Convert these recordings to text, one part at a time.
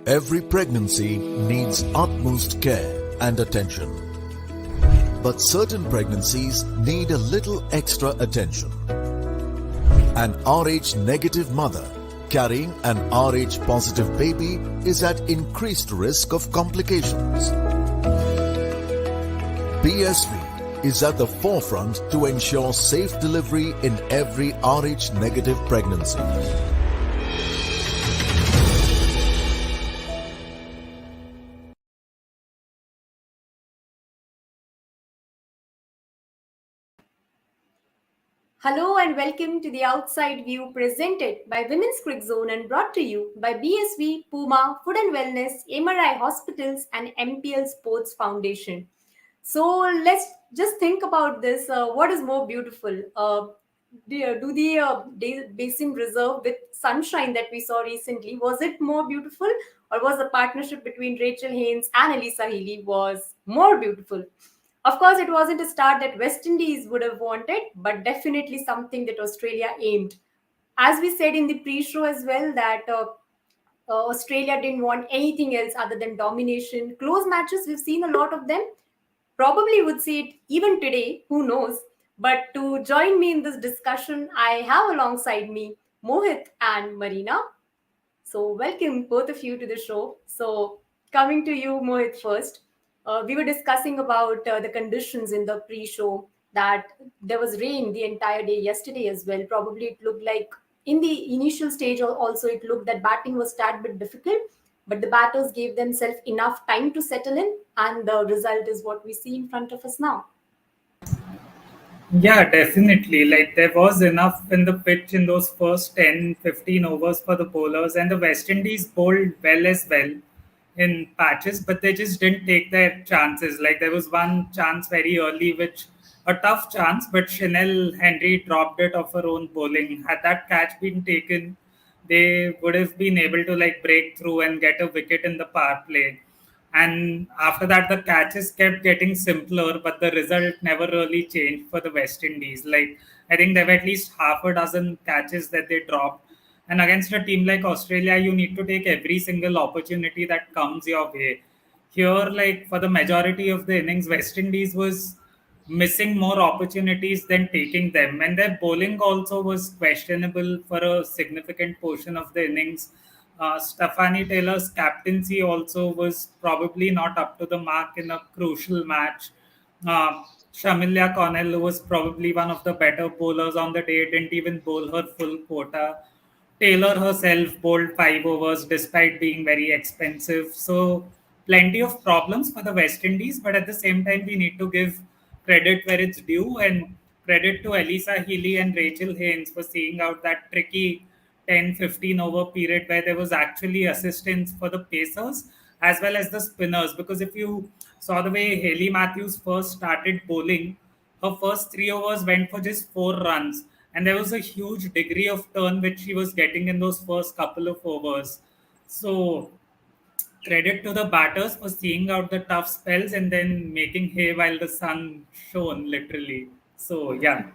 Every pregnancy needs utmost care and attention. But certain pregnancies need a little extra attention. An Rh negative mother carrying an Rh positive baby is at increased risk of complications. BSV is at the forefront to ensure safe delivery in every Rh negative pregnancy. Hello and welcome to the Outside View presented by Women's Crick Zone and brought to you by BSV, Puma, Food and Wellness, MRI Hospitals and MPL Sports Foundation. So let's just think about this. What is more beautiful? Do the Basin Reserve with sunshine that we saw recently, was it more beautiful, or was the partnership between Rachel Haynes and Alyssa Healy was more beautiful? Of course, it wasn't a start that West Indies would have wanted, but definitely something that Australia aimed. As we said in the pre-show as well, that Australia didn't want anything else other than domination. Close matches, we've seen a lot of them. Probably would see it even today, who knows. But to join me in this discussion, I have alongside me Mohit and Marina. So welcome both of you to the show. So coming to you, Mohit, first. We were discussing about the conditions in the pre-show, that there was rain the entire day yesterday as well. Probably it looked like in the initial stage also it looked that batting was tad bit difficult, but the batters gave themselves enough time to settle in, and the result is what we see in front of us now. Yeah, definitely. Like there was enough in the pitch in those first 10, 15 overs for the bowlers, and the West Indies bowled well as well in patches, but they just didn't take their chances. Like there was one chance very early, which a tough chance, but Chanel Henry dropped it off her own bowling. Had that catch been taken, they would have been able to like break through and get a wicket in the power play. And after that, the catches kept getting simpler, but the result never really changed for the West Indies. Like, I think there were at least half a dozen catches that they dropped. And against a team like Australia, you need to take every single opportunity that comes your way. Here, like, for the majority of the innings, West Indies was missing more opportunities than taking them. And their bowling also was questionable for a significant portion of the innings. Stephanie Taylor's captaincy also was probably not up to the mark in a crucial match. Shamilya Connell, who was probably one of the better bowlers on the day, didn't even bowl her full quota. Taylor herself bowled 5 overs despite being very expensive. So, plenty of problems for the West Indies, but at the same time, we need to give credit where it's due, and credit to Alyssa Healy and Rachel Haynes for seeing out that tricky 10-15 over period where there was actually assistance for the pacers as well as the spinners. Because if you saw the way Haley Matthews first started bowling, her first 3 overs went for just 4 runs. And there was a huge degree of turn which she was getting in those first couple of overs. So credit to the batters for seeing out the tough spells and then making hay while the sun shone, literally. So yeah.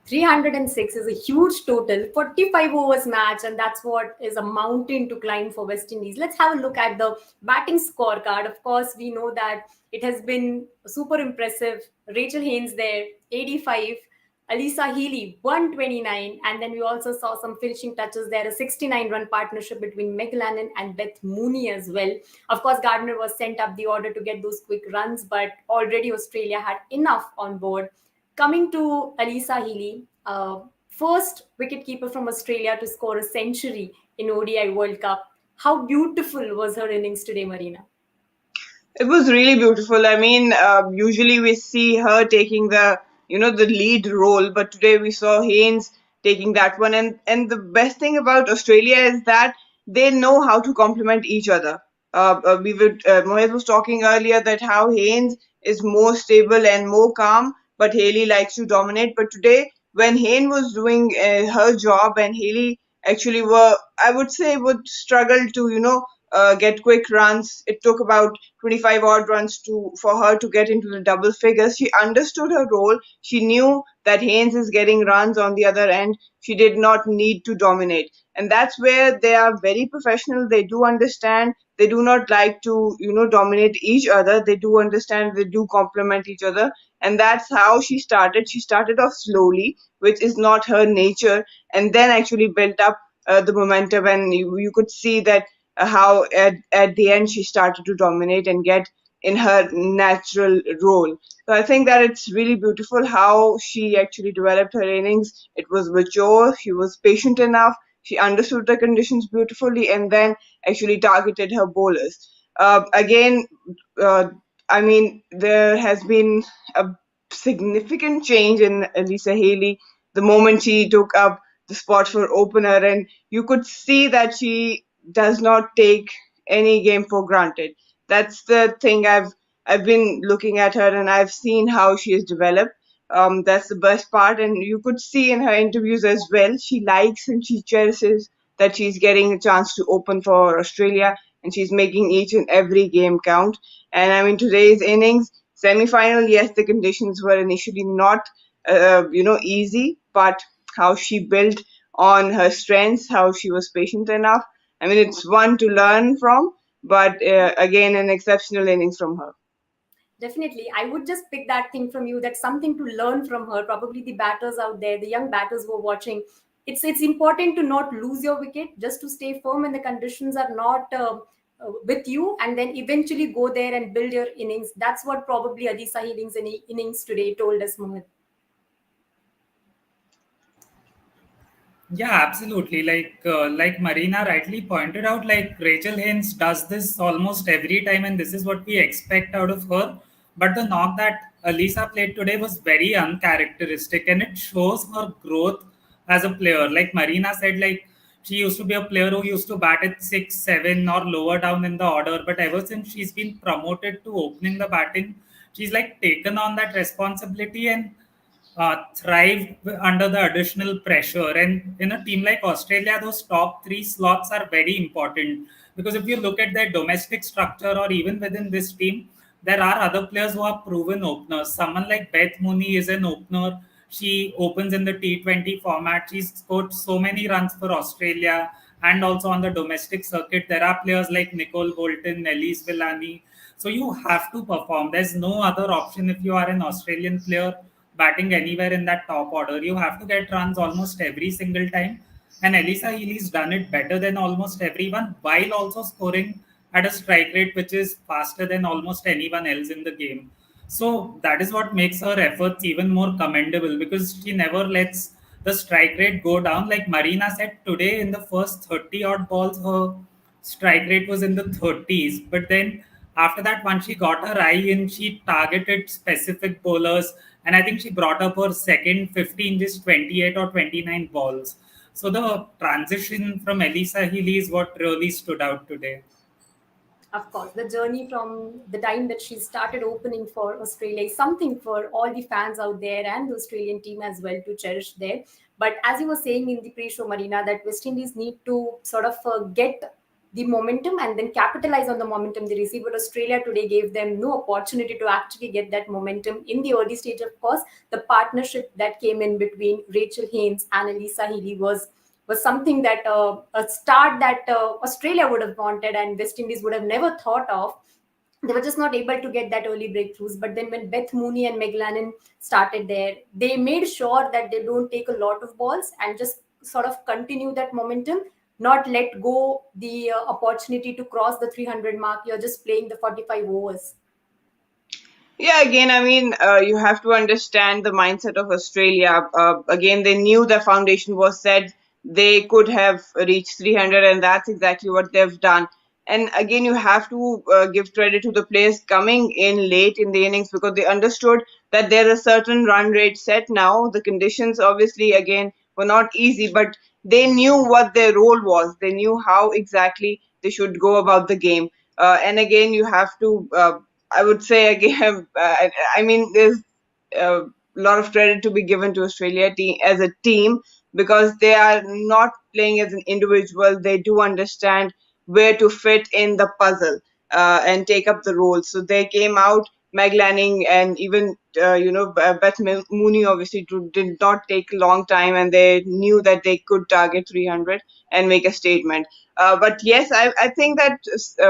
306 is a huge total, 45 overs match, and that's what is a mountain to climb for West Indies. Let's have a look at the batting scorecard. Of course, we know that it has been super impressive. Rachel Haynes there, 85. Alyssa Healy, 129. And then we also saw some finishing touches there, a 69-run partnership between Meg Lannon and Beth Mooney as well. Of course, Gardner was sent up the order to get those quick runs, but already Australia had enough on board. Coming to Alyssa Healy, first wicketkeeper from Australia to score a century in ODI World Cup. How beautiful was her innings today, Marina? It was really beautiful. I mean, usually we see her taking the lead role, but today we saw Haynes taking that one. And the best thing about Australia is that they know how to complement each other. Mohit was talking earlier that how Haynes is more stable and more calm, but Haley likes to dominate. But today, when Haynes was doing her job and Haley actually I would say, would struggle to, get quick runs. It took about 25 odd runs for her to get into the double figures. She understood her role. She knew that Haynes is getting runs on the other end. She did not need to dominate. And that's where they are very professional. They do understand. They do not like to, dominate each other. They do understand. They do complement each other. And that's how she started. She started off slowly, which is not her nature, and then actually built up the momentum. And you could see that how at the end she started to dominate and get in her natural role. So I think that it's really beautiful how she actually developed her innings. It was mature, she was patient enough, she understood the conditions beautifully, and then actually targeted her bowlers. Again, uh, I mean, there has been a significant change in Alyssa Healy the moment she took up the spot for opener, and you could see that she does not take any game for granted. That's the thing I've been looking at her, and I've seen how she has developed. That's the best part, and you could see in her interviews as well. She likes and she cherishes that she's getting a chance to open for Australia, and she's making each and every game count. And I mean, today's innings, semi-final, yes, the conditions were initially not, easy, but how she built on her strengths, how she was patient enough. I mean, it's one to learn from, but again, an exceptional innings from her. Definitely. I would just pick that thing from you. That's something to learn from her. Probably the batters out there, the young batters who are watching. It's important to not lose your wicket, just to stay firm when the conditions are not with you, and then eventually go there and build your innings. That's what probably Adisa Healing's innings today told us, Mohit. Yeah, absolutely. Like Marina rightly pointed out, like Rachel Haynes does this almost every time, and this is what we expect out of her. But the knock that Alyssa played today was very uncharacteristic, and it shows her growth as a player. Like Marina said, like she used to be a player who used to bat at 6, 7 or lower down in the order, but ever since she's been promoted to opening the batting, she's like taken on that responsibility and thrive under the additional pressure. And in a team like Australia, those top three slots are very important because if you look at their domestic structure or even within this team, there are other players who are proven openers. Someone like Beth Mooney is an opener. She opens in the T20 format. She's scored so many runs for Australia and also on the domestic circuit. There are players like Nicole Bolton, Elise Villani. So you have to perform. There's no other option if you are an Australian player batting anywhere in that top order. You have to get runs almost every single time. And Alyssa Healy's done it better than almost everyone while also scoring at a strike rate which is faster than almost anyone else in the game. So that is what makes her efforts even more commendable because she never lets the strike rate go down. Like Marina said today, in the first 30 odd balls, her strike rate was in the 30s. But then after that, once she got her eye in, she targeted specific bowlers. And I think she brought up her second 50 in just 28 or 29 balls. So the transition from Alyssa Healy is what really stood out today. Of course, the journey from the time that she started opening for Australia is something for all the fans out there and the Australian team as well to cherish there. But as you were saying in the pre-show, Marina, that West Indies need to sort of get the momentum and then capitalize on the momentum they receive. But Australia today gave them no opportunity to actually get that momentum in the early stage. Of course, the partnership that came in between Rachel Haynes and Alyssa Healy was something that a start that Australia would have wanted and West Indies would have never thought of. They were just not able to get that early breakthroughs. But then when Beth Mooney and Meg Lannon started there, they made sure that they don't take a lot of balls and just sort of continue that momentum, not let go the opportunity to cross the 300 mark. You're just playing the 45 overs. Yeah, again, I mean, you have to understand the mindset of Australia. Again, they knew the foundation was set. They could have reached 300, and that's exactly what they've done. And again, you have to give credit to the players coming in late in the innings because they understood that there's a certain run rate set now. The conditions, obviously, again, were not easy, but they knew what their role was. They knew how exactly they should go about the game. And again, you have to I would say again, I mean, there's a lot of credit to be given to Australia as a team because they are not playing as an individual. They do understand where to fit in the puzzle and take up the role. So they came out, Meg Lanning and even Beth Mooney obviously did not take a long time, and they knew that they could target 300 and make a statement. But yes, I think that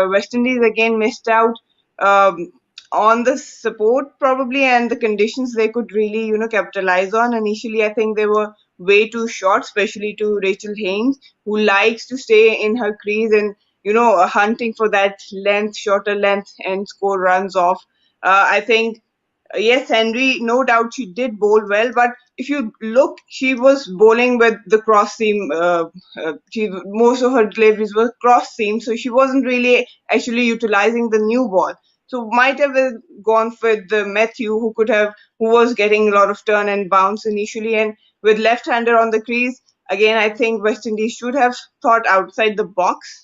West Indies again missed out um, on the support probably, and the conditions they could really capitalize on. Initially, I think they were way too short, especially to Rachel Haynes, who likes to stay in her crease and hunting for that length, shorter length, and score runs off. I think yes, Henry, no doubt she did bowl well, but if you look, she was bowling with the cross seam. Most of her deliveries were cross seam, so she wasn't really actually utilizing the new ball. So might have gone with the Matthew, who was getting a lot of turn and bounce initially, and with left-hander on the crease. Again, I think West Indies should have thought outside the box.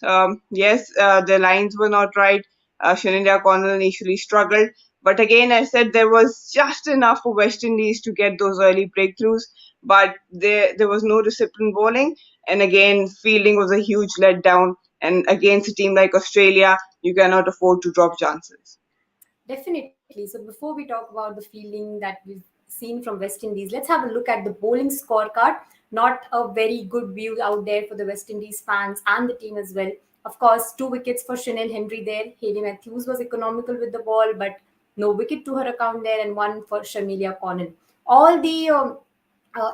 Yes, the lines were not right. Shaninda Connell initially struggled, but again, I said there was just enough for West Indies to get those early breakthroughs, but there was no disciplined bowling. And again, fielding was a huge letdown. And against a team like Australia, you cannot afford to drop chances. Definitely. So before we talk about the fielding that we've seen from West Indies, let's have a look at the bowling scorecard. Not a very good view out there for the West Indies fans and the team as well. Of course, 2 wickets for Chanel Henry there. Hayley Matthews was economical with the ball, but no wicket to her account there, and one for Shamilia Conan. All the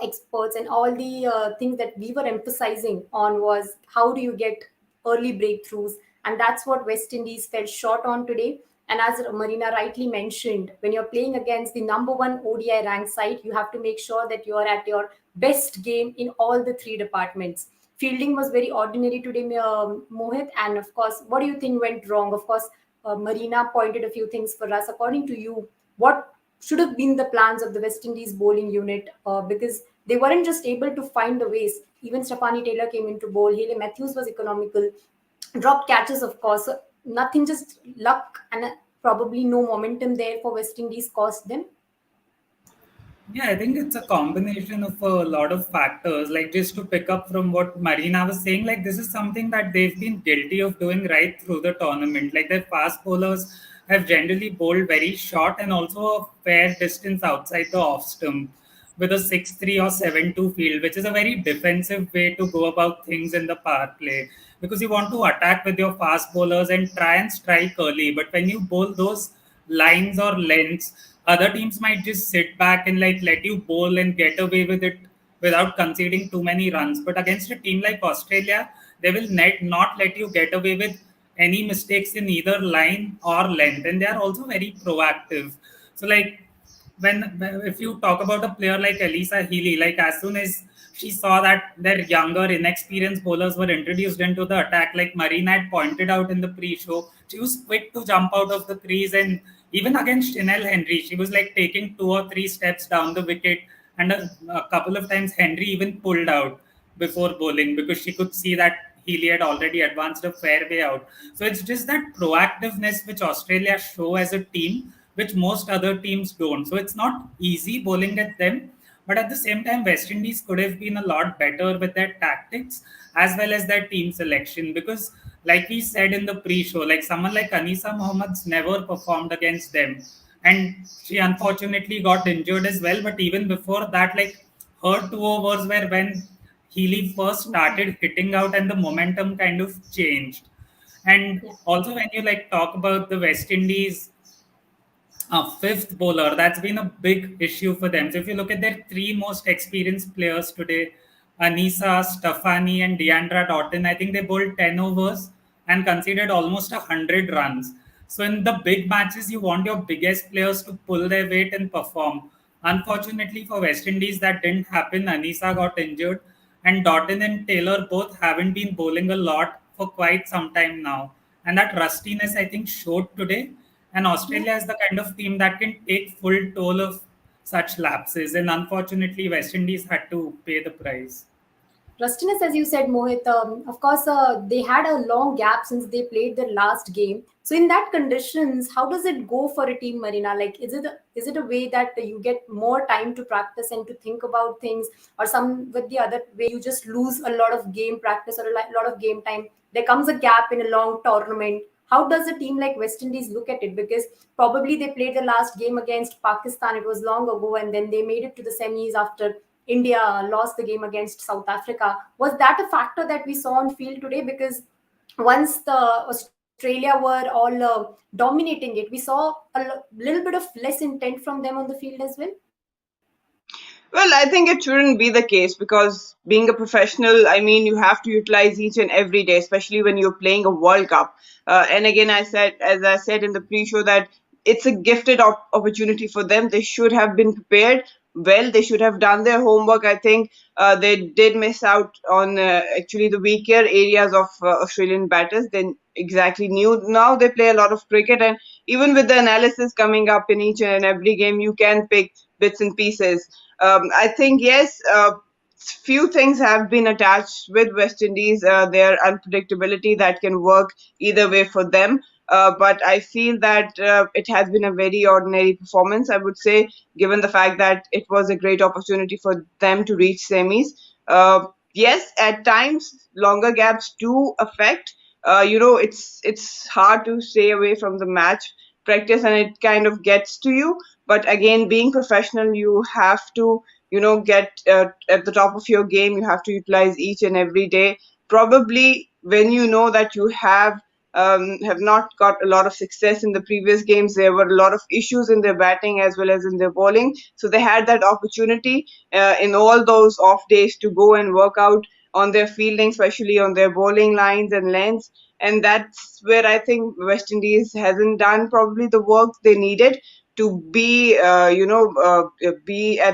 experts and all the things that we were emphasizing on was how do you get early breakthroughs, and that's what West Indies fell short on today. And as Marina rightly mentioned, when you're playing against the number one ODI ranked side, you have to make sure that you're at your best game in all the three departments. Fielding was very ordinary today, Mohit. And of course, what do you think went wrong? Of course, Marina pointed a few things for us. According to you, what should have been the plans of the West Indies bowling unit? Because they weren't just able to find the ways. Even Stephanie Taylor came into bowl. Haley Matthews was economical. Dropped catches, of course. So nothing, just luck and probably no momentum there for West Indies cost them. Yeah, I think it's a combination of a lot of factors. Like, just to pick up from what Marina was saying, like, this is something that they've been guilty of doing right through the tournament. Like, their fast bowlers have generally bowled very short and also a fair distance outside the off stump with a 6-3 or 7-2 field, which is a very defensive way to go about things in the power play, because you want to attack with your fast bowlers and try and strike early. But when you bowl those lines or lengths, other teams might just sit back and like let you bowl and get away with it without conceding too many runs. But against a team like Australia, they will not let you get away with any mistakes in either line or length, and they are also very proactive. So like when if you talk about a player like Alyssa Healy, like as soon as she saw that their younger, inexperienced bowlers were introduced into the attack, like Marina had pointed out in the pre-show, she was quick to jump out of the crease. And even against Chanel Henry, she was like taking 2 or 3 steps down the wicket, and a couple of times Henry even pulled out before bowling because she could see that Healy had already advanced a fair way out. So it's just that proactiveness which Australia show as a team, which most other teams don't. So it's not easy bowling at them. But at the same time, West Indies could have been a lot better with their tactics as well as their team selection. Because, like we said in the pre show, like someone like Anisa Mohammad's never performed against them. And she unfortunately got injured as well. But even before that, like her 2 overs were when Healy first started hitting out and the momentum kind of changed. And Yeah. also, when you like talk about the West Indies fifth bowler, that's been a big issue for them. So if you look at their three most experienced players today, Anisa, Stefani, and Deandra Doughton, I think they bowled 10 overs and conceded almost 100 runs. So in the big matches, you want your biggest players to pull their weight and perform. Unfortunately for West Indies, that didn't happen. Anisa got injured, and Doughton and Taylor both haven't been bowling a lot for quite some time now. And that rustiness, I think, showed today. And Australia is the kind of team that can take full toll of such lapses. And unfortunately, West Indies had to pay the price. Rustiness, as you said, Mohit, of course, they had a long gap since they played their last game. So, in that conditions, how does it go for a team, Marina? Like, is it a way that you get more time to practice and to think about things, or some with the other way you just lose a lot of game practice or a lot of game time? There comes a gap in a long tournament. How does a team like West Indies look at it? Because probably they played the last game against Pakistan. It was long ago, and then they made it to the semis after India lost the game against South Africa. Was that a factor that we saw on field today? Because once the Australia were all dominating it, we saw a little bit of less intent from them on the field as well. Well, I think it shouldn't be the case because being a professional, I mean, you have to utilize each and every day, especially when you're playing a World Cup. And again, as I said in the pre-show, that it's a gifted opportunity for them. They should have been prepared well. They should have done their homework. I think they did miss out on actually the weaker areas of Australian batters. They exactly knew. Now they play a lot of cricket, and even with the analysis coming up in each and every game, you can pick bits and pieces. I think yes, few things have been attached with West Indies. Their unpredictability that can work either way for them. But I feel that it has been a very ordinary performance, I would say, given the fact that it was a great opportunity for them to reach semis. Yes, at times longer gaps do affect. It's hard to stay away from the match practice, and it kind of gets to you. But again, being professional, you have to get at the top of your game. You have to utilize each and every day. Probably when you know that you have not got a lot of success in the previous games, there were a lot of issues in their batting as well as in their bowling, so they had that opportunity in all those off days to go and work out on their fielding, especially on their bowling lines and lengths. And that's where I think West Indies hasn't done probably the work they needed to be at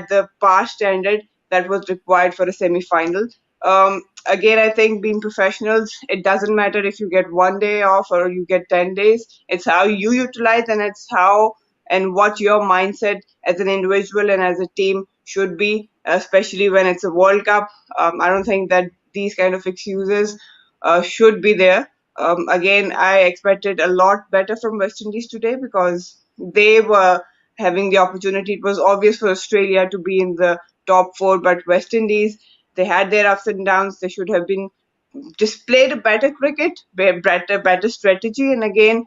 the past standard that was required for a semi-final. Again, I think being professionals, it doesn't matter if you get 1 day off or you get 10 days. It's how you utilize, and it's how and what your mindset as an individual and as a team should be, especially when it's a World Cup. I don't think that these kind of excuses should be there. Again, I expected a lot better from West Indies today because they were having the opportunity. It was obvious for Australia to be in the top four, but West Indies, they had their ups and downs. They should have been displayed a better cricket, better strategy, and again,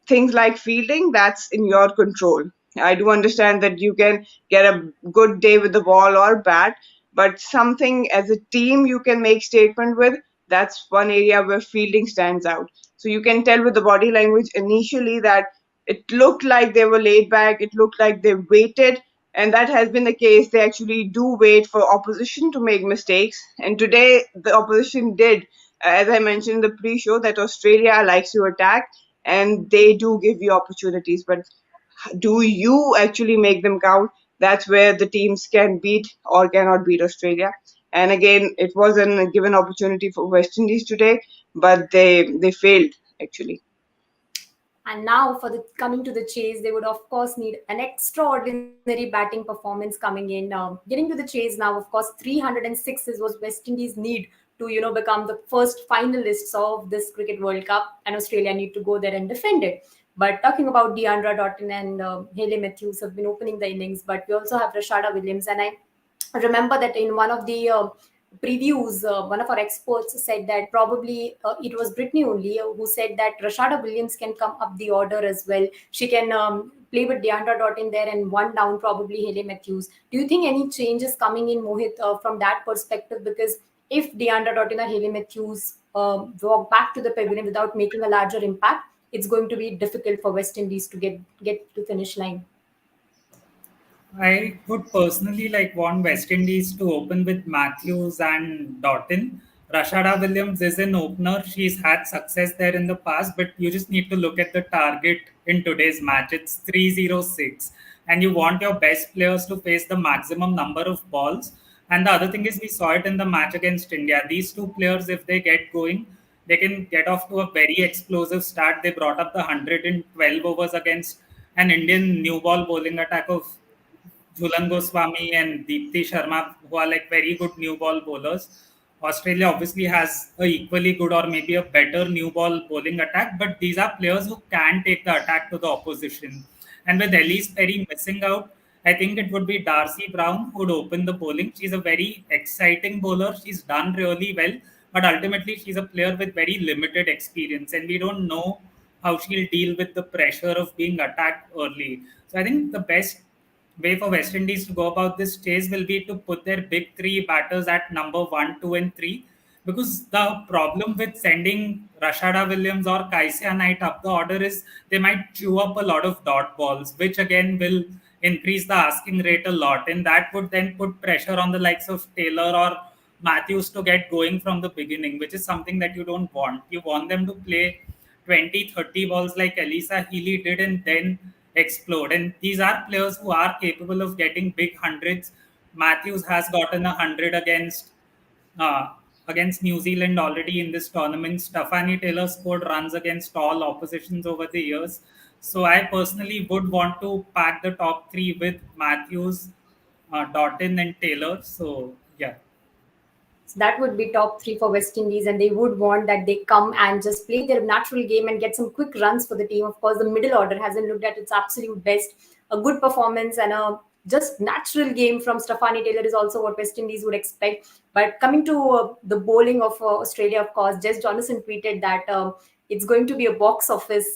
things like fielding, that's in your control. I do understand that you can get a good day with the ball or bat, but something as a team you can make statement with, that's one area where fielding stands out. So you can tell with the body language initially that it looked like they were laid back, it looked like they waited, and that has been the case. They actually do wait for opposition to make mistakes, and today the opposition did. As I mentioned in the pre-show, that Australia likes to attack, and they do give you opportunities, but do you actually make them count? That's where the teams can beat or cannot beat Australia. And again, it was a given opportunity for West Indies today, but they failed actually. And now, for the coming to the chase, they would of course need an extraordinary batting performance coming in. Getting to the chase now, of course, 306 is what West Indies need to become the first finalists of this Cricket World Cup, and Australia need to go there and defend it. But talking about Deandra Dottin and Haley Matthews have been opening the innings, but we also have Rashada Williams, and I remember that in one of the previews, one of our experts said that probably it was Brittany only who said that Rashada Williams can come up the order as well. She can play with Deandra Dottin there, and one down probably Haley Matthews. Do you think any changes coming in, Mohit, from that perspective? Because if Deandra Dottin or Haley Matthews walk back to the pavilion without making a larger impact, it's going to be difficult for West Indies to get to finish line. I would personally want West Indies to open with Matthews and Doughton. Rashada Williams is an opener. She's had success there in the past, but you just need to look at the target in today's match. It's 306. And you want your best players to face the maximum number of balls. And the other thing is, we saw it in the match against India. These two players, if they get going, they can get off to a very explosive start. They brought up the 112 overs against an Indian new ball bowling attack of Jhulan Goswami and Deepti Sharma, who are very good new ball bowlers. Australia obviously has a equally good or maybe a better new ball bowling attack, but these are players who can take the attack to the opposition. And with Elise Perry missing out, I think it would be Darcy Brown who would open the bowling. She's a very exciting bowler. She's done really well, but ultimately she's a player with very limited experience, and we don't know how she'll deal with the pressure of being attacked early. So I think the best way for West Indies to go about this chase will be to put their big three batters at number 1, 2, and 3. Because the problem with sending Rashada Williams or Kaisia Knight up the order is they might chew up a lot of dot balls, which again will increase the asking rate a lot. And that would then put pressure on the likes of Taylor or Matthews to get going from the beginning, which is something that you don't want. You want them to play 20, 30 balls like Alyssa Healy did and then explode. And these are players who are capable of getting big hundreds. Matthews has gotten 100 uh, against New Zealand already in this tournament. Stephanie Taylor scored runs against all oppositions over the years. So I personally would want to pack the top three with Matthews, Doughton, and Taylor. So yeah. So that would be top three for West Indies, and they would want that they come and just play their natural game and get some quick runs for the team. Of course, the middle order hasn't looked at its absolute best. A good performance and a just natural game from Stephanie Taylor is also what West Indies would expect. But coming to the bowling of Australia, of course, Jess Jonathan tweeted that it's going to be a box office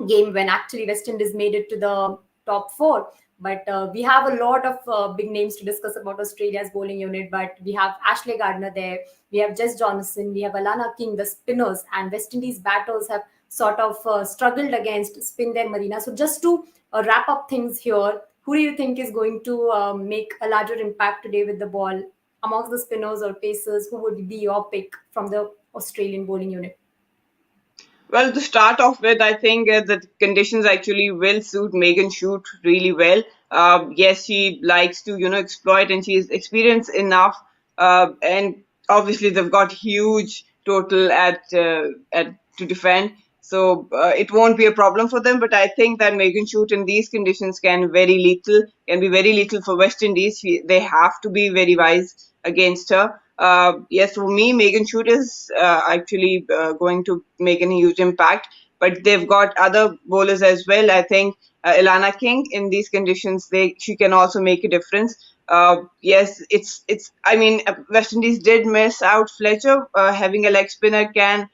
game when actually West Indies made it to the top four. But we have a lot of big names to discuss about Australia's bowling unit. But we have Ashley Gardner there, we have Jess Johnson, we have Alana King, the spinners, and West Indies batters have sort of struggled against spin their Marina. So just to wrap up things here, who do you think is going to make a larger impact today with the ball amongst the spinners or pacers? Who would be your pick from the Australian bowling unit? Well, to start off with, I think the conditions actually will suit Megan Shoot really well. Yes, she likes to, exploit, and she's experienced enough. And obviously, they've got huge total at to defend, so it won't be a problem for them. But I think that Megan Shoot in these conditions can be very little for West Indies. They have to be very wise against her. Yes, for me, Megan Shoot is actually going to make a huge impact. But they've got other bowlers as well. I think Ilana King in these conditions, she can also make a difference. Yes, it's. I mean, West Indies did miss out Fletcher. Having a leg spinner can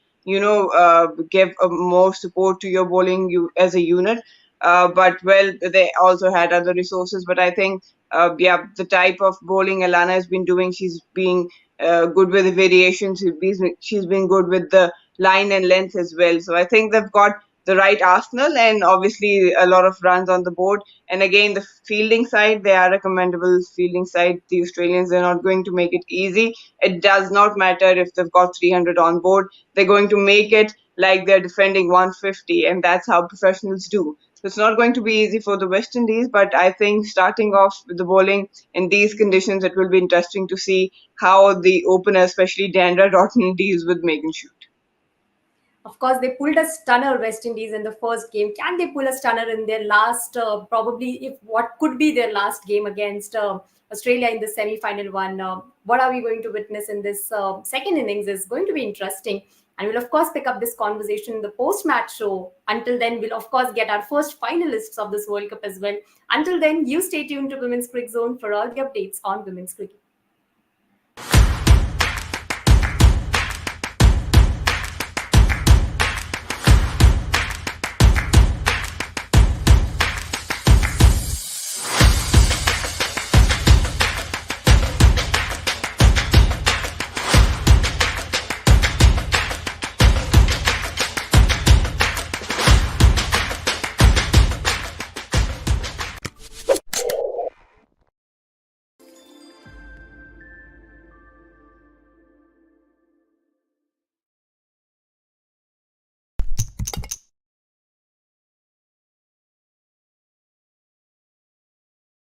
give more support to your bowling as a unit. But well, they also had other resources. But I think the type of bowling Alana has been doing, she's being good with the variations. She's been good with the line and length as well. So I think they've got the right arsenal and obviously a lot of runs on the board. And again, the fielding side, they are a commendable fielding side. The Australians are not going to make it easy. It does not matter if they've got 300 on board. They're going to make it like they're defending 150, and that's how professionals do. So it's not going to be easy for the West Indies, but I think starting off with the bowling in these conditions, it will be interesting to see how the opener, especially Dandra Doughton, deals with Megan Shoot. Of course, they pulled a stunner, West Indies, in the first game. Can they pull a stunner in their last, probably, if what could be their last game against Australia in the semi-final one? What are we going to witness in this second innings is going to be interesting. And we'll, of course, pick up this conversation in the post-match show. Until then, we'll, of course, get our first finalists of this World Cup as well. Until then, you stay tuned to Women's Cricket Zone for all the updates on women's cricket.